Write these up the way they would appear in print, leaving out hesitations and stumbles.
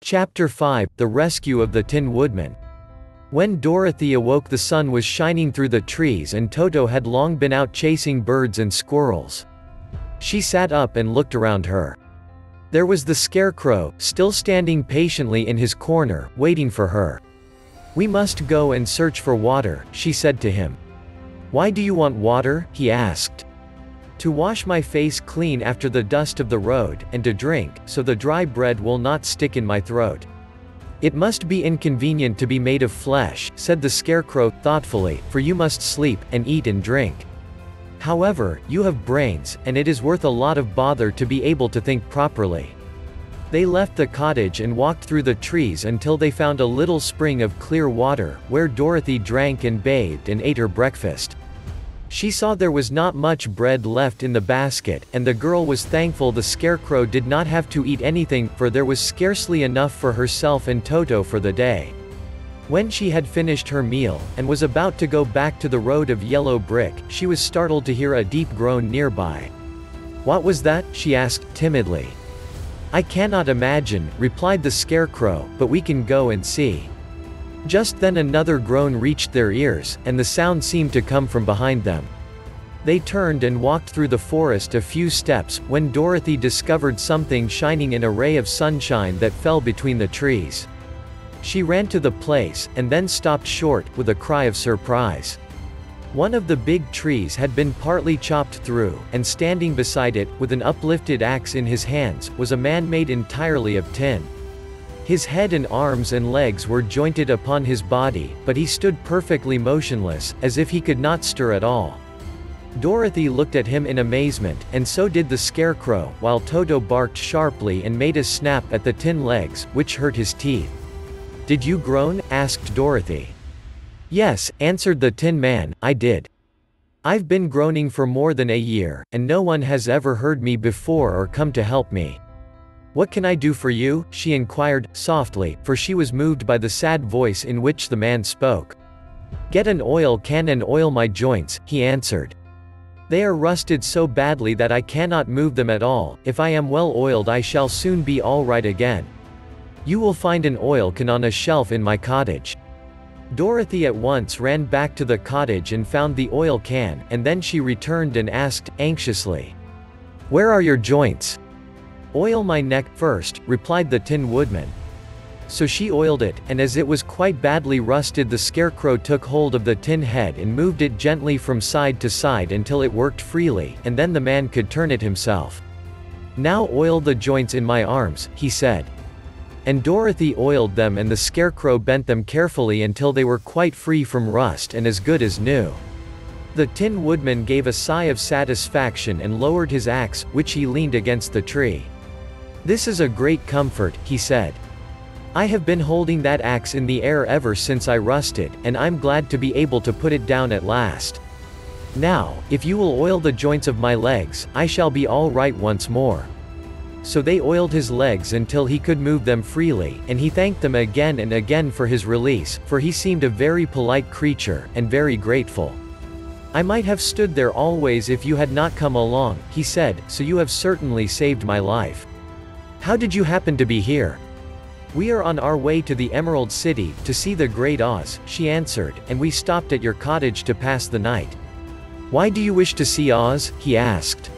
Chapter 5 The Rescue of the Tin Woodman. When Dorothy awoke, the sun was shining through the trees and Toto had long been out chasing birds and squirrels. She sat up and looked around her. There was the Scarecrow, still standing patiently in his corner, waiting for her. "We must go and search for water," she said to him. "Why do you want water?" he asked. "To wash my face clean after the dust of the road, and to drink, so the dry bread will not stick in my throat." "It must be inconvenient to be made of flesh," said the Scarecrow, thoughtfully, "for you must sleep, and eat and drink. However, you have brains, and it is worth a lot of bother to be able to think properly." They left the cottage and walked through the trees until they found a little spring of clear water, where Dorothy drank and bathed and ate her breakfast. She saw there was not much bread left in the basket, and the girl was thankful the Scarecrow did not have to eat anything, for there was scarcely enough for herself and Toto for the day. When she had finished her meal, and was about to go back to the road of yellow brick, she was startled to hear a deep groan nearby. "What was that?" she asked, timidly. "I cannot imagine," replied the Scarecrow, "but we can go and see." Just then another groan reached their ears, and the sound seemed to come from behind them. They turned and walked through the forest a few steps, when Dorothy discovered something shining in a ray of sunshine that fell between the trees. She ran to the place, and then stopped short, with a cry of surprise. One of the big trees had been partly chopped through, and standing beside it, with an uplifted axe in his hands, was a man made entirely of tin. His head and arms and legs were jointed upon his body, but he stood perfectly motionless, as if he could not stir at all. Dorothy looked at him in amazement, and so did the Scarecrow, while Toto barked sharply and made a snap at the tin legs, which hurt his teeth. "Did you groan?" asked Dorothy. "Yes," answered the Tin Man, "I did. I've been groaning for more than a year, and no one has ever heard me before or come to help me." "What can I do for you?" she inquired, softly, for she was moved by the sad voice in which the man spoke. "Get an oil can and oil my joints," he answered. "They are rusted so badly that I cannot move them at all. If I am well oiled I shall soon be all right again. You will find an oil can on a shelf in my cottage." Dorothy at once ran back to the cottage and found the oil can, and then she returned and asked, anxiously, "Where are your joints?" "Oil my neck first," replied the Tin Woodman. So she oiled it, and as it was quite badly rusted, the Scarecrow took hold of the tin head and moved it gently from side to side until it worked freely, and then the man could turn it himself. "Now oil the joints in my arms," he said. And Dorothy oiled them, and the Scarecrow bent them carefully until they were quite free from rust and as good as new. The Tin Woodman gave a sigh of satisfaction and lowered his axe, which he leaned against the tree. "This is a great comfort," he said. "I have been holding that axe in the air ever since I rusted, and I'm glad to be able to put it down at last. Now, if you will oil the joints of my legs, I shall be all right once more." So they oiled his legs until he could move them freely, and he thanked them again and again for his release, for he seemed a very polite creature, and very grateful. "I might have stood there always if you had not come along," he said, "so you have certainly saved my life. How did you happen to be here?" "We are on our way to the Emerald City, to see the Great Oz," she answered, "and we stopped at your cottage to pass the night." "Why do you wish to see Oz?" he asked.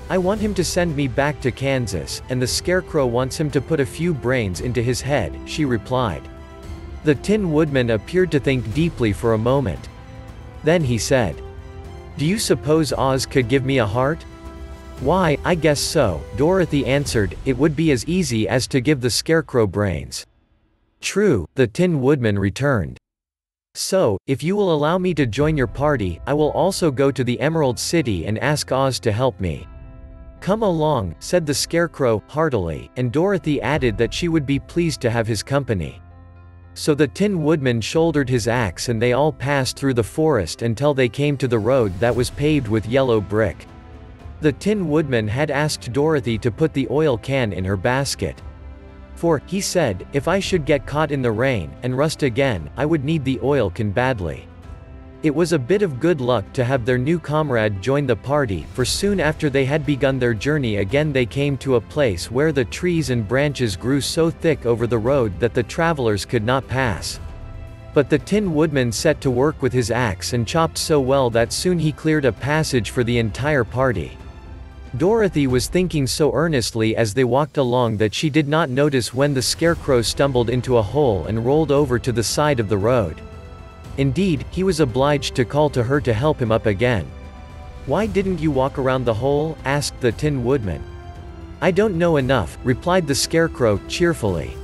"I want him to send me back to Kansas, and the Scarecrow wants him to put a few brains into his head," she replied. The Tin Woodman appeared to think deeply for a moment. Then he said, "Do you suppose Oz could give me a heart?" "Why, I guess so," Dorothy answered. "It would be as easy as to give the Scarecrow brains." "True," the Tin Woodman returned. "So, if you will allow me to join your party, I will also go to the Emerald City and ask Oz to help me." "Come along," said the Scarecrow, heartily, and Dorothy added that she would be pleased to have his company. So the Tin Woodman shouldered his axe and they all passed through the forest until they came to the road that was paved with yellow brick. The Tin Woodman had asked Dorothy to put the oil can in her basket. "For," he said, "if I should get caught in the rain, and rust again, I would need the oil can badly." It was a bit of good luck to have their new comrade join the party, for soon after they had begun their journey again they came to a place where the trees and branches grew so thick over the road that the travelers could not pass. But the Tin Woodman set to work with his axe and chopped so well that soon he cleared a passage for the entire party. Dorothy was thinking so earnestly as they walked along that she did not notice when the Scarecrow stumbled into a hole and rolled over to the side of the road. Indeed, he was obliged to call to her to help him up again. "Why didn't you walk around the hole?" asked the Tin Woodman. "I don't know enough," replied the Scarecrow, cheerfully.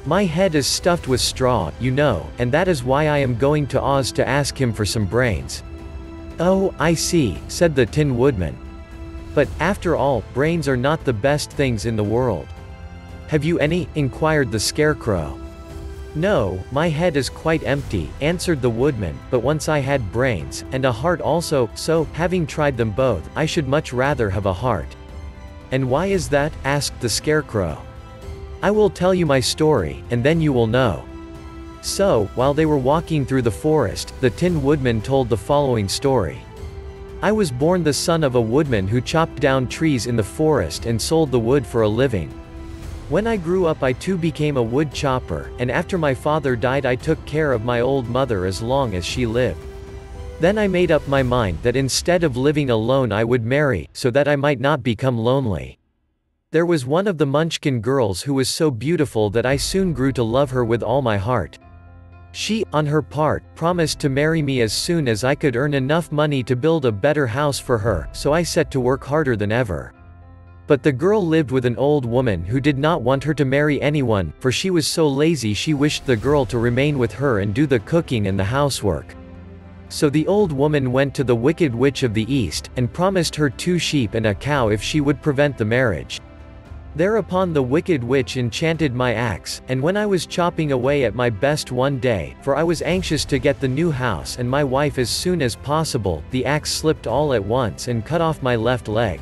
"My head is stuffed with straw, you know, and that is why I am going to Oz to ask him for some brains." "Oh, I see," said the Tin Woodman. "But, after all, brains are not the best things in the world." "Have you any?" inquired the Scarecrow. "No, my head is quite empty," answered the Woodman, "but once I had brains, and a heart also, so, having tried them both, I should much rather have a heart." "And why is that?" asked the Scarecrow. "I will tell you my story, and then you will know." So, while they were walking through the forest, the Tin Woodman told the following story. "I was born the son of a woodman who chopped down trees in the forest and sold the wood for a living. When I grew up I too became a wood chopper, and after my father died I took care of my old mother as long as she lived. Then I made up my mind that instead of living alone I would marry, so that I might not become lonely. There was one of the Munchkin girls who was so beautiful that I soon grew to love her with all my heart. She, on her part, promised to marry me as soon as I could earn enough money to build a better house for her, so I set to work harder than ever. But the girl lived with an old woman who did not want her to marry anyone, for she was so lazy she wished the girl to remain with her and do the cooking and the housework. So the old woman went to the Wicked Witch of the East, and promised her 2 sheep and a cow if she would prevent the marriage. Thereupon the Wicked Witch enchanted my axe, and when I was chopping away at my best one day, for I was anxious to get the new house and my wife as soon as possible, the axe slipped all at once and cut off my left leg.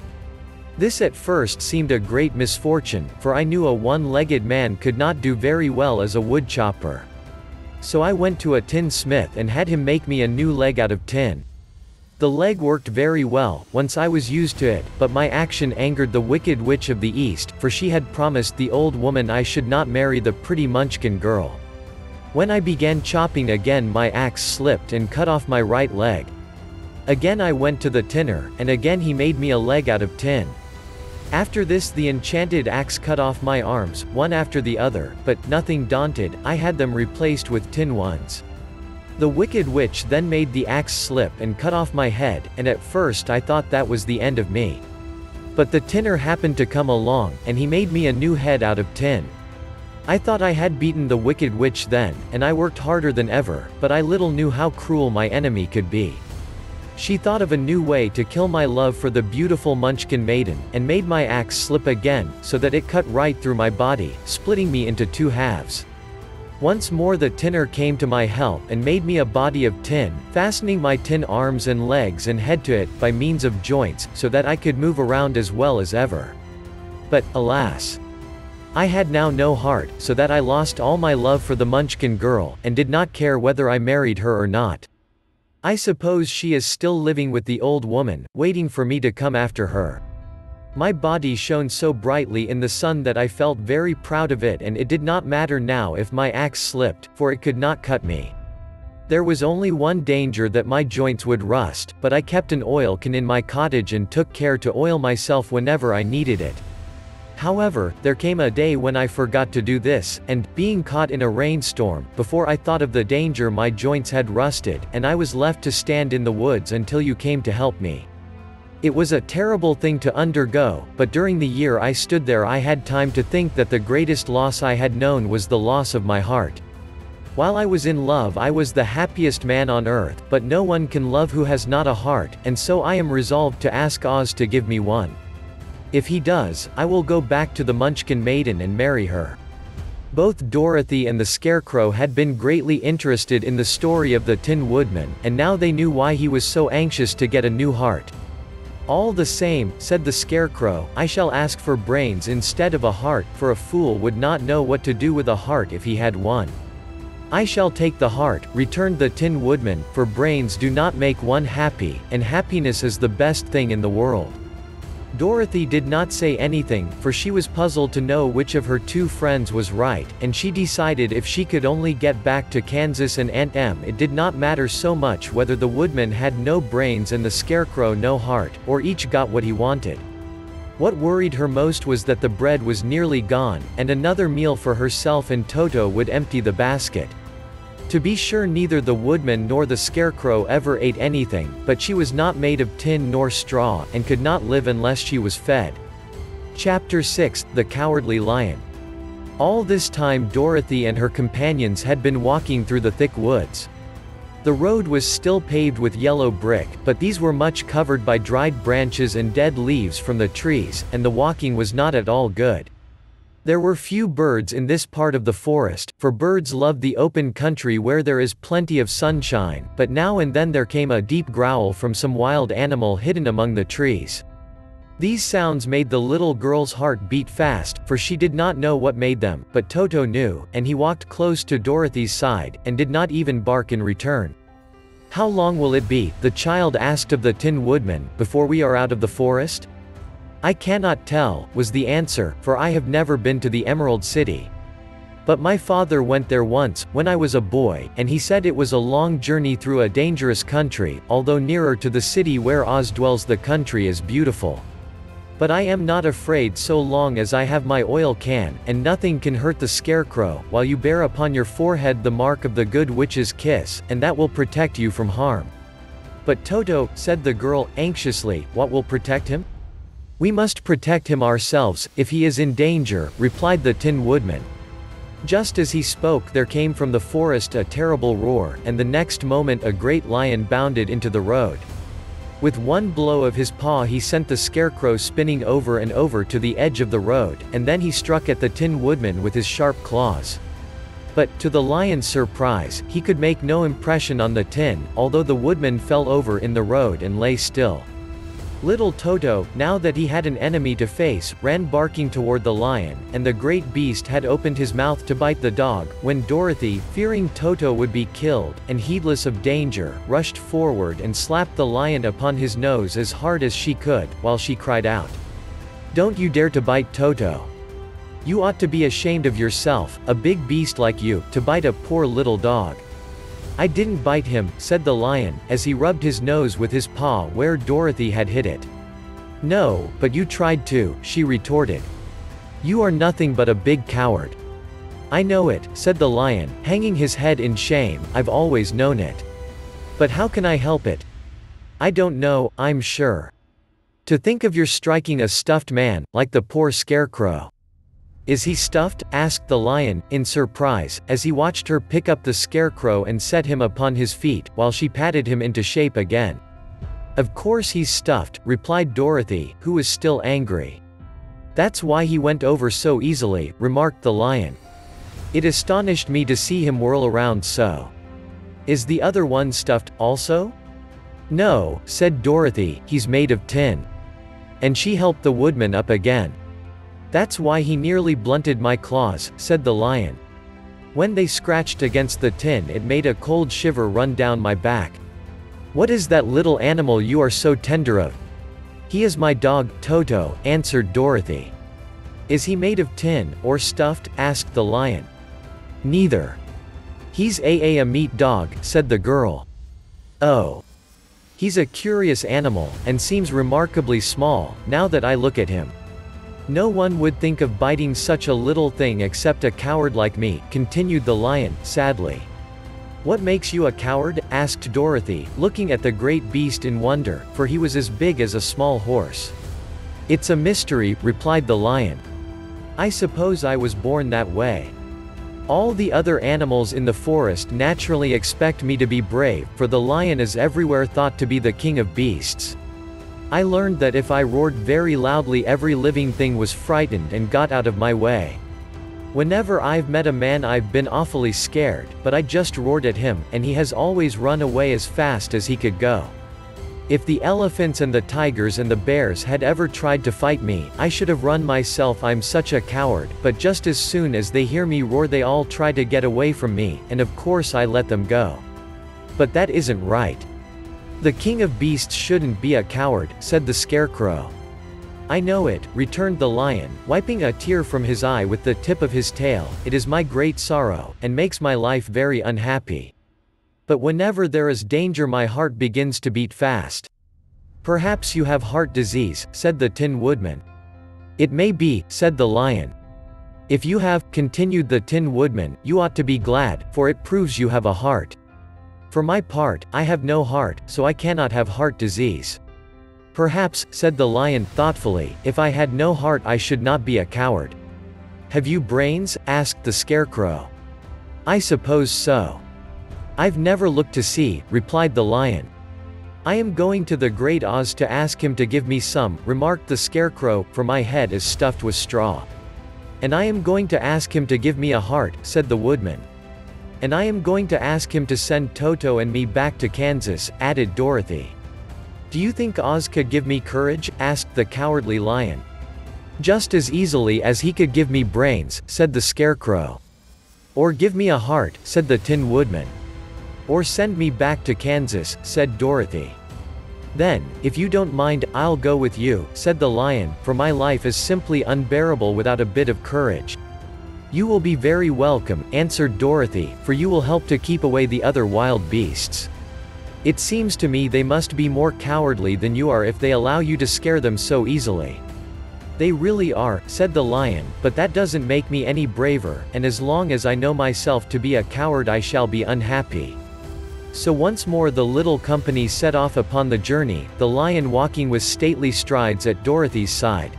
This at first seemed a great misfortune, for I knew a one-legged man could not do very well as a wood chopper. So I went to a tinsmith and had him make me a new leg out of tin. The leg worked very well, once I was used to it, but my action angered the Wicked Witch of the East, for she had promised the old woman I should not marry the pretty Munchkin girl. When I began chopping again my axe slipped and cut off my right leg. Again I went to the tinner, and again he made me a leg out of tin. After this the enchanted axe cut off my arms, one after the other, but, nothing daunted, I had them replaced with tin ones. The Wicked Witch then made the axe slip and cut off my head, and at first I thought that was the end of me. But the tinner happened to come along, and he made me a new head out of tin. I thought I had beaten the Wicked Witch then, and I worked harder than ever, but I little knew how cruel my enemy could be. She thought of a new way to kill my love for the beautiful Munchkin maiden, and made my axe slip again, so that it cut right through my body, splitting me into 2 halves. Once more the tinner came to my help and made me a body of tin, fastening my tin arms and legs and head to it, by means of joints, so that I could move around as well as ever. But, alas! I had now no heart, so that I lost all my love for the Munchkin girl, and did not care whether I married her or not. I suppose she is still living with the old woman, waiting for me to come after her. My body shone so brightly in the sun that I felt very proud of it, and it did not matter now if my axe slipped, for it could not cut me. There was only one danger, that my joints would rust, but I kept an oil can in my cottage and took care to oil myself whenever I needed it. However, there came a day when I forgot to do this, and, being caught in a rainstorm, before I thought of the danger my joints had rusted, and I was left to stand in the woods until you came to help me. It was a terrible thing to undergo, but during the year I stood there I had time to think that the greatest loss I had known was the loss of my heart. While I was in love I was the happiest man on earth, but no one can love who has not a heart, and so I am resolved to ask Oz to give me one. If he does, I will go back to the Munchkin maiden and marry her." Both Dorothy and the Scarecrow had been greatly interested in the story of the Tin Woodman, and now they knew why he was so anxious to get a new heart. "All the same," said the Scarecrow, "I shall ask for brains instead of a heart, for a fool would not know what to do with a heart if he had one." "I shall take the heart," returned the Tin Woodman, "for brains do not make one happy, and happiness is the best thing in the world." Dorothy did not say anything, for she was puzzled to know which of her two friends was right, and she decided if she could only get back to Kansas and Aunt Em, it did not matter so much whether the Woodman had no brains and the Scarecrow no heart, or each got what he wanted. What worried her most was that the bread was nearly gone, and another meal for herself and Toto would empty the basket. To be sure, neither the Woodman nor the Scarecrow ever ate anything, but she was not made of tin nor straw, and could not live unless she was fed. Chapter 6: The Cowardly Lion. All this time Dorothy and her companions had been walking through the thick woods. The road was still paved with yellow brick, but these were much covered by dried branches and dead leaves from the trees, and the walking was not at all good. There were few birds in this part of the forest, for birds love the open country where there is plenty of sunshine, but now and then there came a deep growl from some wild animal hidden among the trees. These sounds made the little girl's heart beat fast, for she did not know what made them, but Toto knew, and he walked close to Dorothy's side, and did not even bark in return. "How long will it be," the child asked of the Tin Woodman, "before we are out of the forest?" "I cannot tell," was the answer, "for I have never been to the Emerald City. But my father went there once, when I was a boy, and he said it was a long journey through a dangerous country, although nearer to the city where Oz dwells the country is beautiful. But I am not afraid so long as I have my oil can, and nothing can hurt the Scarecrow, while you bear upon your forehead the mark of the Good Witch's kiss, and that will protect you from harm." "But Toto," said the girl, anxiously, "what will protect him?" "We must protect him ourselves, if he is in danger," replied the Tin Woodman. Just as he spoke there came from the forest a terrible roar, and the next moment a great lion bounded into the road. With one blow of his paw he sent the Scarecrow spinning over and over to the edge of the road, and then he struck at the Tin Woodman with his sharp claws. But, to the lion's surprise, he could make no impression on the tin, although the Woodman fell over in the road and lay still. Little Toto, now that he had an enemy to face, ran barking toward the lion, and the great beast had opened his mouth to bite the dog, when Dorothy, fearing Toto would be killed, and heedless of danger, rushed forward and slapped the lion upon his nose as hard as she could, while she cried out, "Don't you dare to bite Toto! You ought to be ashamed of yourself, a big beast like you, to bite a poor little dog." "I didn't bite him," said the lion, as he rubbed his nose with his paw where Dorothy had hit it. "No, but you tried to," she retorted. "You are nothing but a big coward." "I know it," said the lion, hanging his head in shame, "I've always known it. But how can I help it? I don't know, I'm sure. To think of your striking a stuffed man, like the poor Scarecrow." "Is he stuffed?" asked the lion, in surprise, as he watched her pick up the Scarecrow and set him upon his feet, while she patted him into shape again. "Of course he's stuffed," replied Dorothy, who was still angry. "That's why he went over so easily," remarked the lion. "It astonished me to see him whirl around so. Is the other one stuffed, also?" "No," said Dorothy, "he's made of tin." And she helped the Woodman up again. "That's why he nearly blunted my claws," said the lion. "When they scratched against the tin it made a cold shiver run down my back." "What is that little animal you are so tender of?" "He is my dog, Toto," answered Dorothy. "Is he made of tin, or stuffed?" asked the lion. "Neither. He's a meat dog," said the girl. "Oh. He's a curious animal, and seems remarkably small, now that I look at him. No one would think of biting such a little thing except a coward like me," continued the lion, sadly. "What makes you a coward?" asked Dorothy, looking at the great beast in wonder, for he was as big as a small horse. "It's a mystery," replied the lion. "I suppose I was born that way. All the other animals in the forest naturally expect me to be brave, for the lion is everywhere thought to be the king of beasts. I learned that if I roared very loudly every living thing was frightened and got out of my way. Whenever I've met a man I've been awfully scared, but I just roared at him, and he has always run away as fast as he could go. If the elephants and the tigers and the bears had ever tried to fight me, I should have run myself. I'm such a coward, but just as soon as they hear me roar they all try to get away from me, and of course I let them go. But that isn't right. The king of beasts shouldn't be a coward, said the scarecrow. I know it, returned the lion, wiping a tear from his eye with the tip of his tail. It is my great sorrow, and makes my life very unhappy. But whenever there is danger my heart begins to beat fast. Perhaps you have heart disease, said the Tin Woodman. It may be, said the lion. If you have, continued the Tin Woodman, you ought to be glad, for it proves you have a heart. For my part, I have no heart, so I cannot have heart disease. Perhaps, said the lion thoughtfully, if I had no heart I should not be a coward. Have you brains? Asked the scarecrow. I suppose so. I've never looked to see, replied the lion. I am going to the Great Oz to ask him to give me some, remarked the scarecrow, for my head is stuffed with straw. And I am going to ask him to give me a heart, said the woodman. And I am going to ask him to send Toto and me back to Kansas, added Dorothy. Do you think Oz could give me courage? Asked the cowardly lion. Just as easily as he could give me brains, said the scarecrow. Or give me a heart, said the Tin Woodman. Or send me back to Kansas, said Dorothy. Then, if you don't mind, I'll go with you, said the lion, for my life is simply unbearable without a bit of courage. You will be very welcome, answered Dorothy, for you will help to keep away the other wild beasts. It seems to me they must be more cowardly than you are if they allow you to scare them so easily. They really are, said the lion, but that doesn't make me any braver, and as long as I know myself to be a coward I shall be unhappy. So once more the little company set off upon the journey, the lion walking with stately strides at Dorothy's side.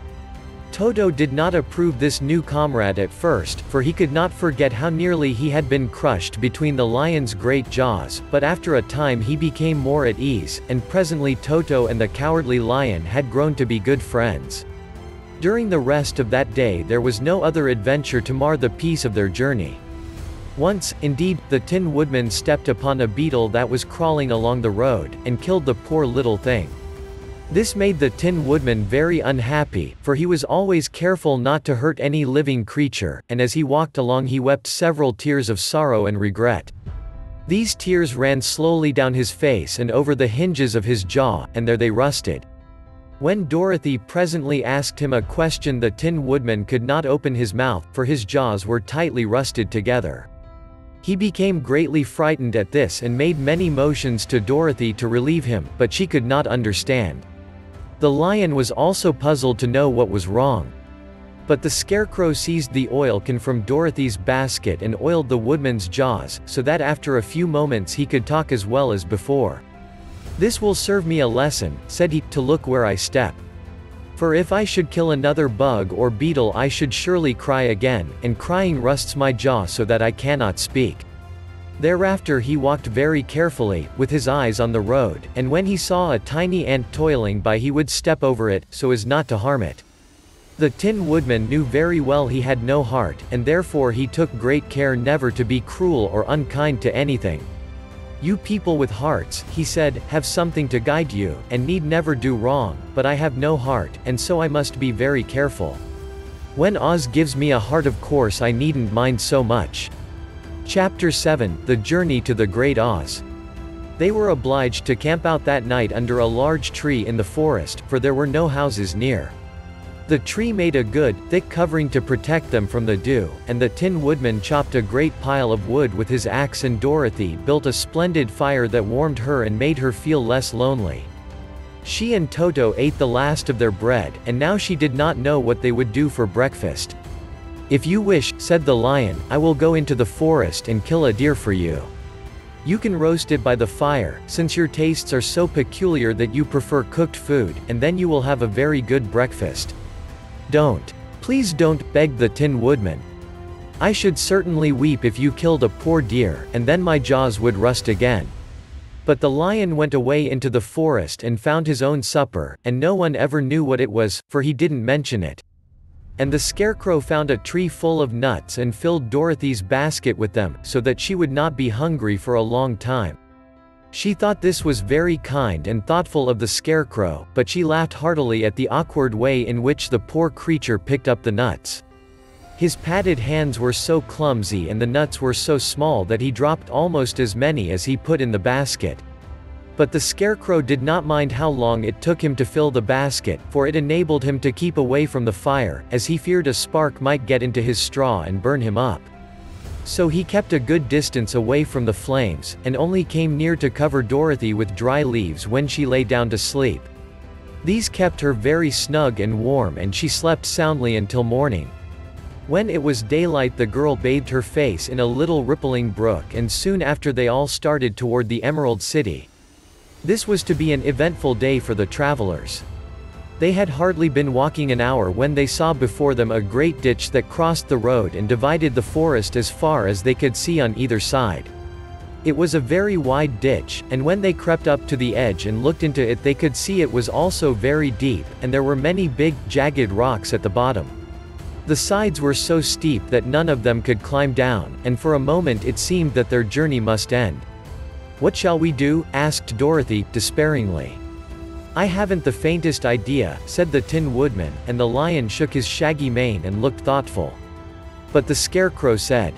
Toto did not approve this new comrade at first, for he could not forget how nearly he had been crushed between the lion's great jaws, but after a time he became more at ease, and presently Toto and the cowardly lion had grown to be good friends. During the rest of that day there was no other adventure to mar the peace of their journey. Once, indeed, the Tin Woodman stepped upon a beetle that was crawling along the road, and killed the poor little thing. This made the Tin Woodman very unhappy, for he was always careful not to hurt any living creature, and as he walked along he wept several tears of sorrow and regret. These tears ran slowly down his face and over the hinges of his jaw, and there they rusted. When Dorothy presently asked him a question the Tin Woodman could not open his mouth, for his jaws were tightly rusted together. He became greatly frightened at this and made many motions to Dorothy to relieve him, but she could not understand. The lion was also puzzled to know what was wrong. But the scarecrow seized the oil can from Dorothy's basket and oiled the woodman's jaws, so that after a few moments he could talk as well as before. This will serve me a lesson, said he, to look where I step. For if I should kill another bug or beetle I should surely cry again, and crying rusts my jaw so that I cannot speak. Thereafter he walked very carefully, with his eyes on the road, and when he saw a tiny ant toiling by he would step over it, so as not to harm it. The Tin Woodman knew very well he had no heart, and therefore he took great care never to be cruel or unkind to anything. You people with hearts, he said, have something to guide you, and need never do wrong, but I have no heart, and so I must be very careful. When Oz gives me a heart of course I needn't mind so much. Chapter 7, The Journey to the Great Oz. They were obliged to camp out that night under a large tree in the forest, for there were no houses near. The tree made a good, thick covering to protect them from the dew, and the Tin Woodman chopped a great pile of wood with his axe and Dorothy built a splendid fire that warmed her and made her feel less lonely. She and Toto ate the last of their bread, and now she did not know what they would do for breakfast. If you wish, said the lion, I will go into the forest and kill a deer for you. You can roast it by the fire, since your tastes are so peculiar that you prefer cooked food, and then you will have a very good breakfast. Don't. Please don't, begged the Tin Woodman. I should certainly weep if you killed a poor deer, and then my jaws would rust again. But the lion went away into the forest and found his own supper, and no one ever knew what it was, for he didn't mention it. And the scarecrow found a tree full of nuts and filled Dorothy's basket with them, so that she would not be hungry for a long time. She thought this was very kind and thoughtful of the scarecrow, but she laughed heartily at the awkward way in which the poor creature picked up the nuts. His padded hands were so clumsy and the nuts were so small that he dropped almost as many as he put in the basket. But the scarecrow did not mind how long it took him to fill the basket, for it enabled him to keep away from the fire, as he feared a spark might get into his straw and burn him up. So he kept a good distance away from the flames, and only came near to cover Dorothy with dry leaves when she lay down to sleep. These kept her very snug and warm, and she slept soundly until morning. When it was daylight, the girl bathed her face in a little rippling brook, and soon after they all started toward the Emerald City. This was to be an eventful day for the travelers. They had hardly been walking an hour when they saw before them a great ditch that crossed the road and divided the forest as far as they could see on either side. It was a very wide ditch, and when they crept up to the edge and looked into it, they could see it was also very deep, and there were many big, jagged rocks at the bottom. The sides were so steep that none of them could climb down, and for a moment it seemed that their journey must end. "What shall we do?" asked Dorothy, despairingly. "I haven't the faintest idea," said the Tin Woodman, and the lion shook his shaggy mane and looked thoughtful. But the scarecrow said,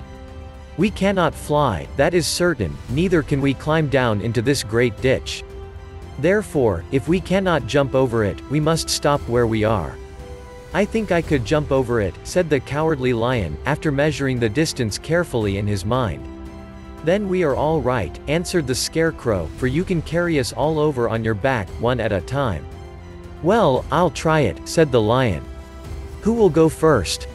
"We cannot fly, that is certain, neither can we climb down into this great ditch. Therefore, if we cannot jump over it, we must stop where we are." "I think I could jump over it," said the Cowardly Lion, after measuring the distance carefully in his mind. "Then we are all right," answered the scarecrow, "for you can carry us all over on your back, one at a time." "Well, I'll try it," said the lion. "Who will go first?"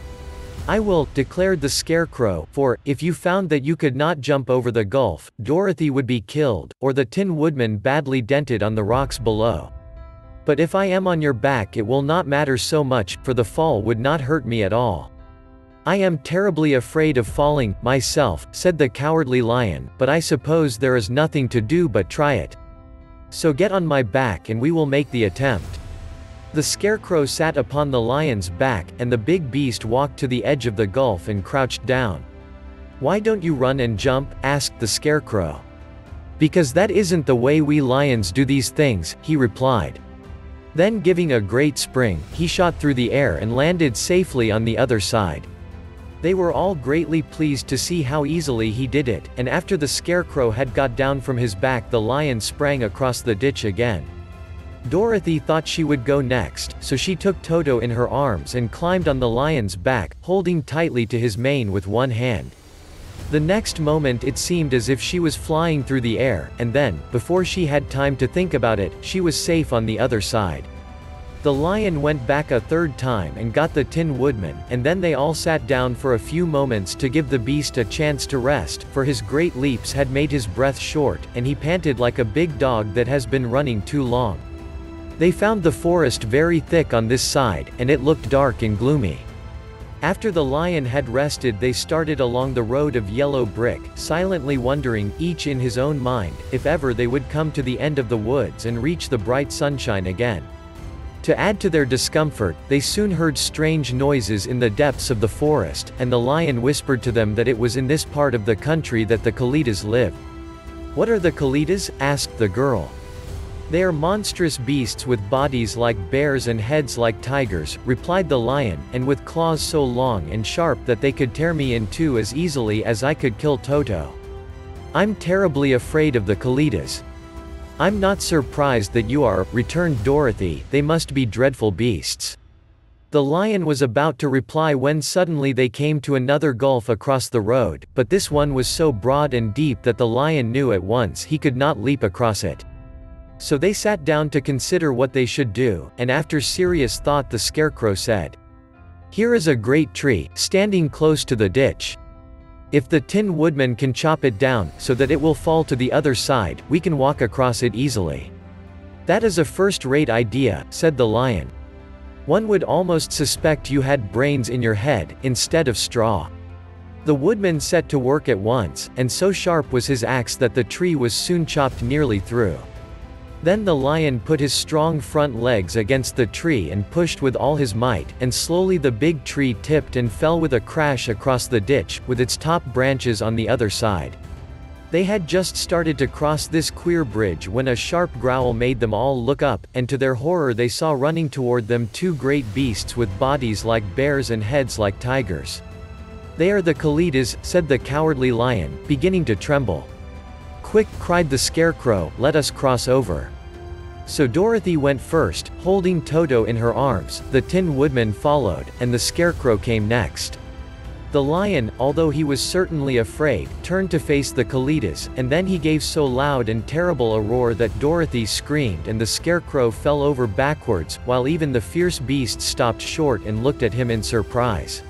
"I will," declared the scarecrow, "for, if you found that you could not jump over the gulf, Dorothy would be killed, or the Tin Woodman badly dented on the rocks below. But if I am on your back it will not matter so much, for the fall would not hurt me at all." "I am terribly afraid of falling, myself," said the Cowardly Lion, "but I suppose there is nothing to do but try it. So get on my back and we will make the attempt." The scarecrow sat upon the lion's back, and the big beast walked to the edge of the gulf and crouched down. "Why don't you run and jump?" asked the scarecrow. "Because that isn't the way we lions do these things," he replied. Then, giving a great spring, he shot through the air and landed safely on the other side. They were all greatly pleased to see how easily he did it, and after the scarecrow had got down from his back, the lion sprang across the ditch again. Dorothy thought she would go next, so she took Toto in her arms and climbed on the lion's back, holding tightly to his mane with one hand. The next moment it seemed as if she was flying through the air, and then, before she had time to think about it, she was safe on the other side. The lion went back a third time and got the Tin Woodman, and then they all sat down for a few moments to give the beast a chance to rest, for his great leaps had made his breath short, and he panted like a big dog that has been running too long. They found the forest very thick on this side, and it looked dark and gloomy. After the lion had rested, they started along the road of yellow brick, silently wondering, each in his own mind, if ever they would come to the end of the woods and reach the bright sunshine again. To add to their discomfort, they soon heard strange noises in the depths of the forest, and the lion whispered to them that it was in this part of the country that the Kalidas lived. "What are the Kalidas?" asked the girl. "They are monstrous beasts with bodies like bears and heads like tigers," replied the lion, "and with claws so long and sharp that they could tear me in two as easily as I could kill Toto. I'm terribly afraid of the Kalidas." "I'm not surprised that you are," returned Dorothy, "they must be dreadful beasts." The lion was about to reply when suddenly they came to another gulf across the road, but this one was so broad and deep that the lion knew at once he could not leap across it. So they sat down to consider what they should do, and after serious thought the scarecrow said, "Here is a great tree, standing close to the ditch. If the Tin Woodman can chop it down, so that it will fall to the other side, we can walk across it easily." "That is a first-rate idea," said the lion. "One would almost suspect you had brains in your head, instead of straw." The woodman set to work at once, and so sharp was his axe that the tree was soon chopped nearly through. Then the lion put his strong front legs against the tree and pushed with all his might, and slowly the big tree tipped and fell with a crash across the ditch, with its top branches on the other side. They had just started to cross this queer bridge when a sharp growl made them all look up, and to their horror they saw running toward them two great beasts with bodies like bears and heads like tigers. "They are the Kalidas," said the Cowardly Lion, beginning to tremble. "Quick," cried the Scarecrow, "let us cross over." So Dorothy went first, holding Toto in her arms, the Tin Woodman followed, and the Scarecrow came next. The lion, although he was certainly afraid, turned to face the Kalidas, and then he gave so loud and terrible a roar that Dorothy screamed and the Scarecrow fell over backwards, while even the fierce beast stopped short and looked at him in surprise.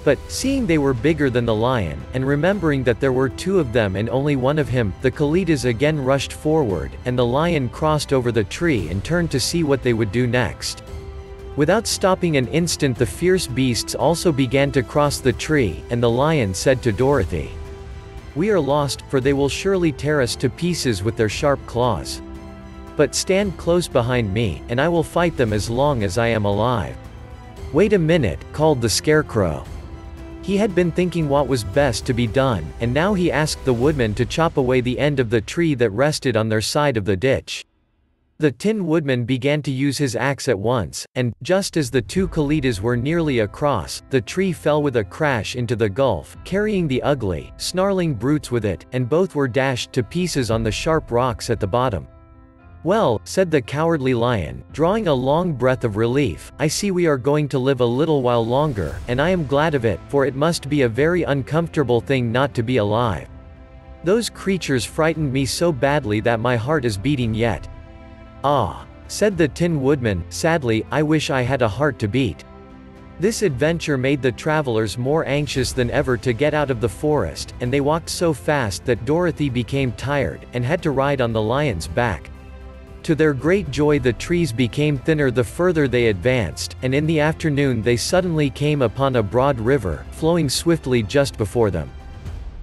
But, seeing they were bigger than the lion, and remembering that there were two of them and only one of him, the Kalidas again rushed forward, and the lion crossed over the tree and turned to see what they would do next. Without stopping an instant, the fierce beasts also began to cross the tree, and the lion said to Dorothy, "We are lost, for they will surely tear us to pieces with their sharp claws. But stand close behind me, and I will fight them as long as I am alive." "Wait a minute," called the Scarecrow. He had been thinking what was best to be done, and now he asked the woodman to chop away the end of the tree that rested on their side of the ditch. The Tin Woodman began to use his axe at once, and, just as the two Kalidas were nearly across, the tree fell with a crash into the gulf, carrying the ugly, snarling brutes with it, and both were dashed to pieces on the sharp rocks at the bottom. "Well," said the Cowardly Lion, drawing a long breath of relief, "I see we are going to live a little while longer, and I am glad of it, for it must be a very uncomfortable thing not to be alive. Those creatures frightened me so badly that my heart is beating yet." "Ah," said the Tin Woodman, sadly, "I wish I had a heart to beat." This adventure made the travelers more anxious than ever to get out of the forest, and they walked so fast that Dorothy became tired, and had to ride on the lion's back. To their great joy, the trees became thinner the further they advanced, and in the afternoon they suddenly came upon a broad river, flowing swiftly just before them.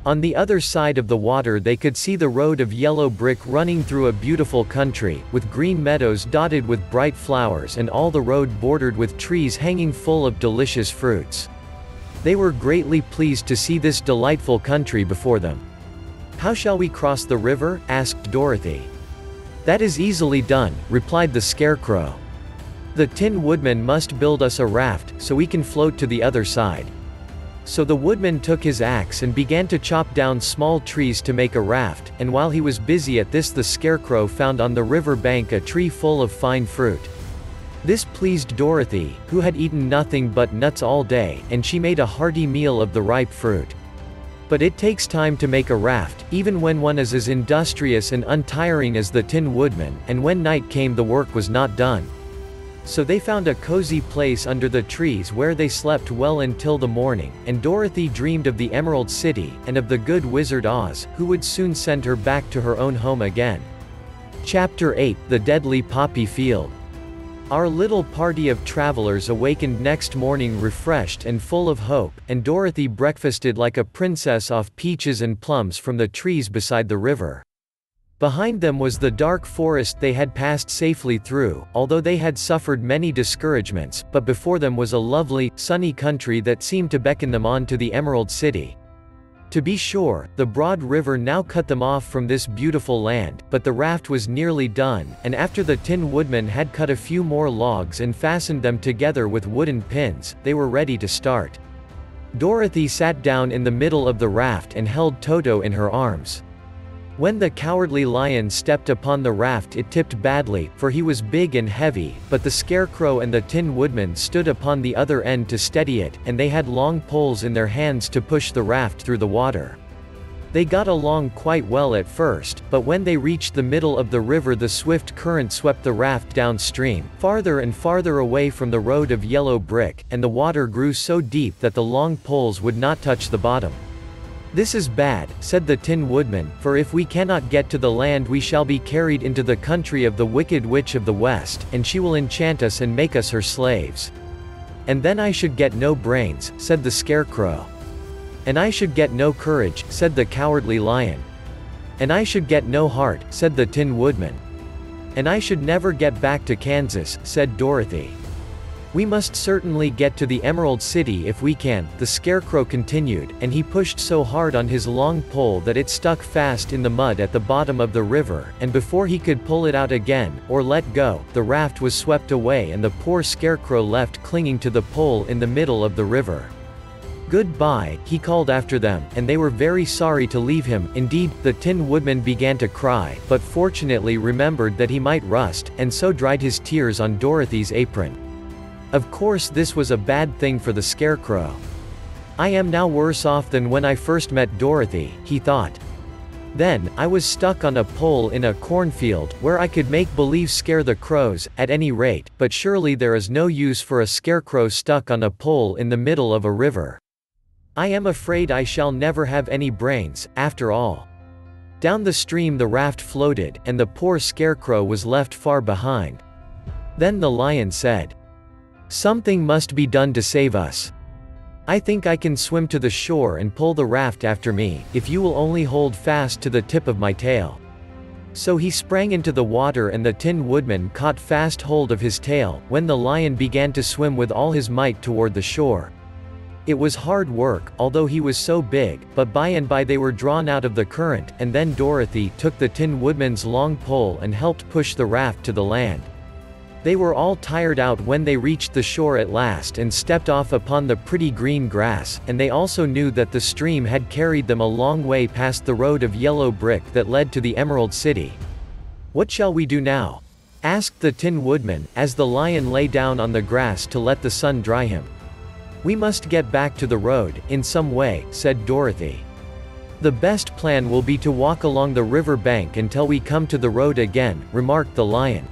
On the other side of the water they could see the road of yellow brick running through a beautiful country, with green meadows dotted with bright flowers and all the road bordered with trees hanging full of delicious fruits. They were greatly pleased to see this delightful country before them. "How shall we cross the river?" asked Dorothy. "That is easily done," replied the Scarecrow. "The Tin Woodman must build us a raft, so we can float to the other side." So the woodman took his axe and began to chop down small trees to make a raft, and while he was busy at this the Scarecrow found on the river bank a tree full of fine fruit. This pleased Dorothy, who had eaten nothing but nuts all day, and she made a hearty meal of the ripe fruit. But it takes time to make a raft, even when one is as industrious and untiring as the Tin Woodman, and when night came the work was not done. So they found a cozy place under the trees where they slept well until the morning, and Dorothy dreamed of the Emerald City, and of the good Wizard Oz, who would soon send her back to her own home again. Chapter 8: The Deadly Poppy Field. Our little party of travelers awakened next morning refreshed and full of hope, and Dorothy breakfasted like a princess off peaches and plums from the trees beside the river. Behind them was the dark forest they had passed safely through, although they had suffered many discouragements, but before them was a lovely, sunny country that seemed to beckon them on to the Emerald City. To be sure, the broad river now cut them off from this beautiful land, but the raft was nearly done, and after the Tin Woodman had cut a few more logs and fastened them together with wooden pins, they were ready to start. Dorothy sat down in the middle of the raft and held Toto in her arms. When the Cowardly Lion stepped upon the raft it tipped badly, for he was big and heavy, but the Scarecrow and the Tin Woodman stood upon the other end to steady it, and they had long poles in their hands to push the raft through the water. They got along quite well at first, but when they reached the middle of the river the swift current swept the raft downstream, farther and farther away from the road of yellow brick, and the water grew so deep that the long poles would not touch the bottom. "This is bad," said the Tin Woodman, "for if we cannot get to the land we shall be carried into the country of the Wicked Witch of the West, and she will enchant us and make us her slaves. And then I should get no brains," said the Scarecrow. "And I should get no courage," said the Cowardly Lion. "And I should get no heart," said the Tin Woodman. "And I should never get back to Kansas," said Dorothy. "We must certainly get to the Emerald City if we can," the Scarecrow continued, and he pushed so hard on his long pole that it stuck fast in the mud at the bottom of the river, and before he could pull it out again, or let go, the raft was swept away and the poor Scarecrow left clinging to the pole in the middle of the river. "Goodbye," he called after them, and they were very sorry to leave him. Indeed, the Tin Woodman began to cry, but fortunately remembered that he might rust, and so dried his tears on Dorothy's apron. Of course this was a bad thing for the Scarecrow. "I am now worse off than when I first met Dorothy," he thought. "Then, I was stuck on a pole in a cornfield, where I could make believe scare the crows, at any rate, but surely there is no use for a scarecrow stuck on a pole in the middle of a river. I am afraid I shall never have any brains, after all." Down the stream the raft floated, and the poor Scarecrow was left far behind. Then the Lion said, "Something must be done to save us. I think I can swim to the shore and pull the raft after me, if you will only hold fast to the tip of my tail." So he sprang into the water and the Tin Woodman caught fast hold of his tail, when the Lion began to swim with all his might toward the shore. It was hard work, although he was so big, but by and by they were drawn out of the current, and then Dorothy took the Tin Woodman's long pole and helped push the raft to the land. They were all tired out when they reached the shore at last and stepped off upon the pretty green grass, and they also knew that the stream had carried them a long way past the road of yellow brick that led to the Emerald City. "What shall we do now?" asked the Tin Woodman, as the Lion lay down on the grass to let the sun dry him. "We must get back to the road, in some way," said Dorothy. "The best plan will be to walk along the river bank until we come to the road again," remarked the Lion.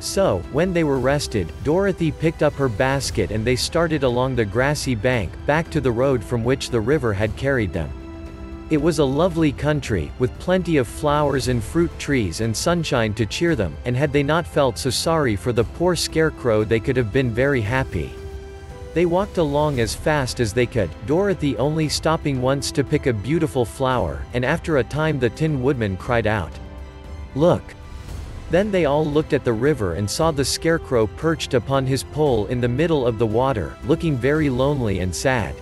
So, when they were rested, Dorothy picked up her basket and they started along the grassy bank, back to the road from which the river had carried them. It was a lovely country, with plenty of flowers and fruit trees and sunshine to cheer them, and had they not felt so sorry for the poor Scarecrow they could have been very happy. They walked along as fast as they could, Dorothy only stopping once to pick a beautiful flower, and after a time the Tin Woodman cried out, "Look!" Then they all looked at the river and saw the Scarecrow perched upon his pole in the middle of the water, looking very lonely and sad.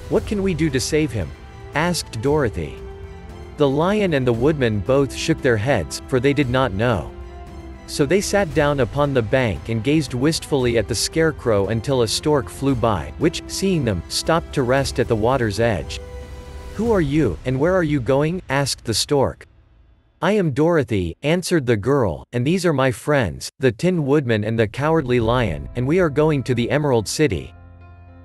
"What can we do to save him?" asked Dorothy. The Lion and the Woodman both shook their heads, for they did not know. So they sat down upon the bank and gazed wistfully at the Scarecrow until a stork flew by, which, seeing them, stopped to rest at the water's edge. "Who are you, and where are you going?" asked the stork. "I am Dorothy," answered the girl, "and these are my friends, the Tin Woodman and the Cowardly Lion, and we are going to the Emerald City."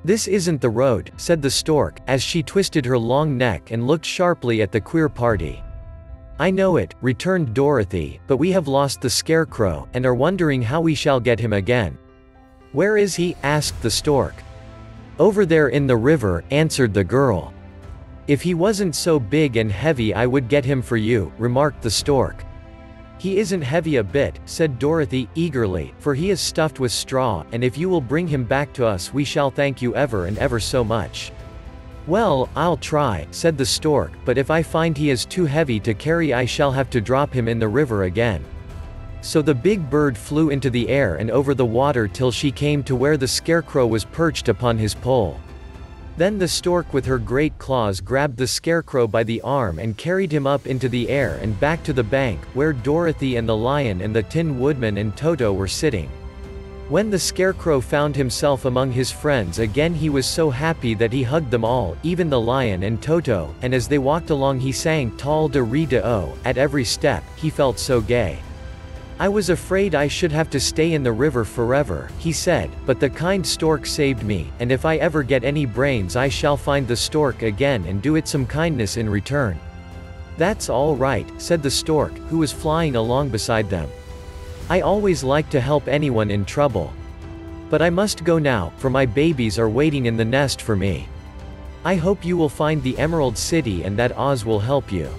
"This isn't the road," said the stork, as she twisted her long neck and looked sharply at the queer party. "I know it," returned Dorothy, "but we have lost the Scarecrow, and are wondering how we shall get him again." "Where is he?" asked the stork. "Over there in the river," answered the girl. "If he wasn't so big and heavy I would get him for you," remarked the stork. "He isn't heavy a bit," said Dorothy, eagerly, "for he is stuffed with straw, and if you will bring him back to us we shall thank you ever and ever so much." "Well, I'll try," said the stork, "but if I find he is too heavy to carry I shall have to drop him in the river again." So the big bird flew into the air and over the water till she came to where the Scarecrow was perched upon his pole. Then the stork with her great claws grabbed the Scarecrow by the arm and carried him up into the air and back to the bank, where Dorothy and the Lion and the Tin Woodman and Toto were sitting. When the Scarecrow found himself among his friends again he was so happy that he hugged them all, even the Lion and Toto, and as they walked along he sang "Tal de re de o" at every step, he felt so gay. "I was afraid I should have to stay in the river forever," he said, "but the kind stork saved me, and if I ever get any brains I shall find the stork again and do it some kindness in return." "That's all right," said the stork, who was flying along beside them. "I always like to help anyone in trouble. But I must go now, for my babies are waiting in the nest for me. I hope you will find the Emerald City and that Oz will help you."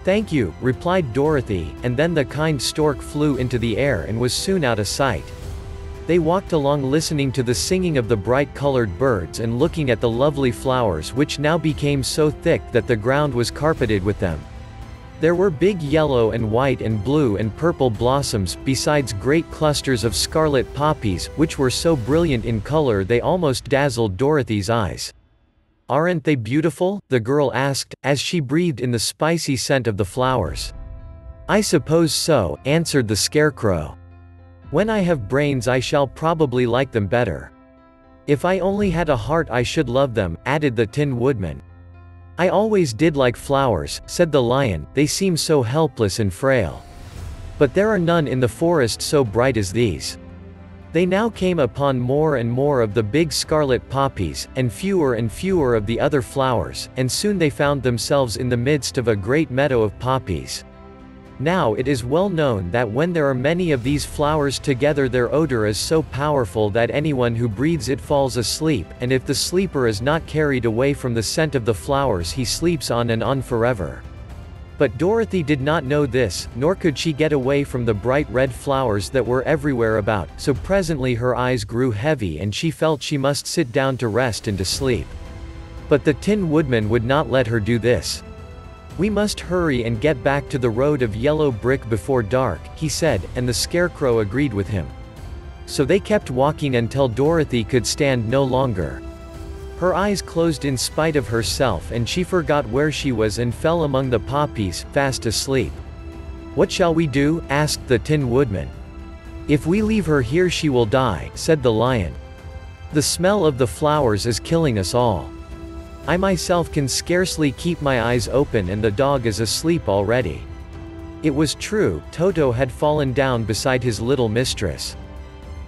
"Thank you," replied Dorothy, and then the kind stork flew into the air and was soon out of sight. They walked along listening to the singing of the bright-colored birds and looking at the lovely flowers which now became so thick that the ground was carpeted with them. There were big yellow and white and blue and purple blossoms, besides great clusters of scarlet poppies, which were so brilliant in color they almost dazzled Dorothy's eyes. "Aren't they beautiful?" the girl asked, as she breathed in the spicy scent of the flowers. "I suppose so," answered the Scarecrow. "When I have brains I shall probably like them better. If I only had a heart I should love them," added the Tin Woodman. "I always did like flowers," said the Lion, "they seem so helpless and frail. But there are none in the forest so bright as these." They now came upon more and more of the big scarlet poppies, and fewer of the other flowers, and soon they found themselves in the midst of a great meadow of poppies. Now it is well known that when there are many of these flowers together their odor is so powerful that anyone who breathes it falls asleep, and if the sleeper is not carried away from the scent of the flowers he sleeps on and on forever. But Dorothy did not know this, nor could she get away from the bright red flowers that were everywhere about, so presently her eyes grew heavy and she felt she must sit down to rest and to sleep. But the Tin Woodman would not let her do this. "We must hurry and get back to the road of yellow brick before dark," he said, and the Scarecrow agreed with him. So they kept walking until Dorothy could stand no longer. Her eyes closed in spite of herself and she forgot where she was and fell among the poppies, fast asleep. "What shall we do?" asked the Tin Woodman. "If we leave her here she will die," said the Lion. "The smell of the flowers is killing us all. I myself can scarcely keep my eyes open and the dog is asleep already." It was true, Toto had fallen down beside his little mistress.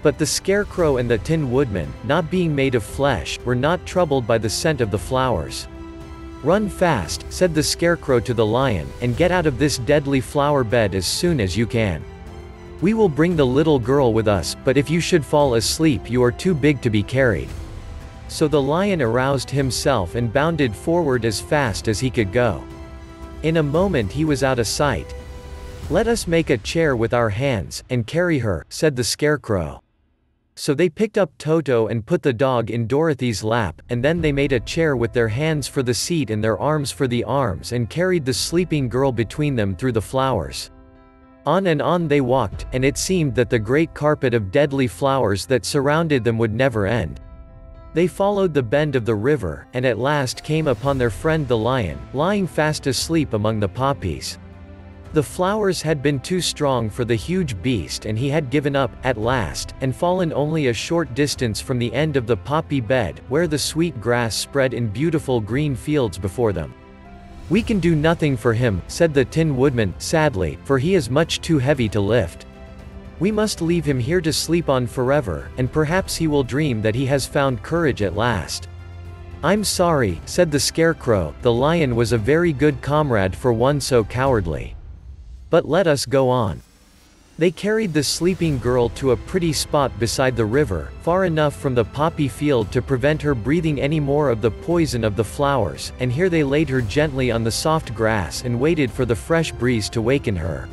But the Scarecrow and the Tin Woodman, not being made of flesh, were not troubled by the scent of the flowers. "Run fast," said the Scarecrow to the Lion, "and get out of this deadly flower bed as soon as you can. We will bring the little girl with us, but if you should fall asleep you are too big to be carried." So the Lion aroused himself and bounded forward as fast as he could go. In a moment he was out of sight. "Let us make a chair with our hands, and carry her," said the Scarecrow. So they picked up Toto and put the dog in Dorothy's lap, and then they made a chair with their hands for the seat and their arms for the arms and carried the sleeping girl between them through the flowers. On and on they walked, and it seemed that the great carpet of deadly flowers that surrounded them would never end. They followed the bend of the river, and at last came upon their friend the Lion, lying fast asleep among the poppies. The flowers had been too strong for the huge beast and he had given up, at last, and fallen only a short distance from the end of the poppy bed, where the sweet grass spread in beautiful green fields before them. "We can do nothing for him," said the Tin Woodman, sadly, "for he is much too heavy to lift. We must leave him here to sleep on forever, and perhaps he will dream that he has found courage at last." "I'm sorry," said the Scarecrow, "the Lion was a very good comrade for one so cowardly. But let us go on." They carried the sleeping girl to a pretty spot beside the river, far enough from the poppy field to prevent her breathing any more of the poison of the flowers, and here they laid her gently on the soft grass and waited for the fresh breeze to waken her.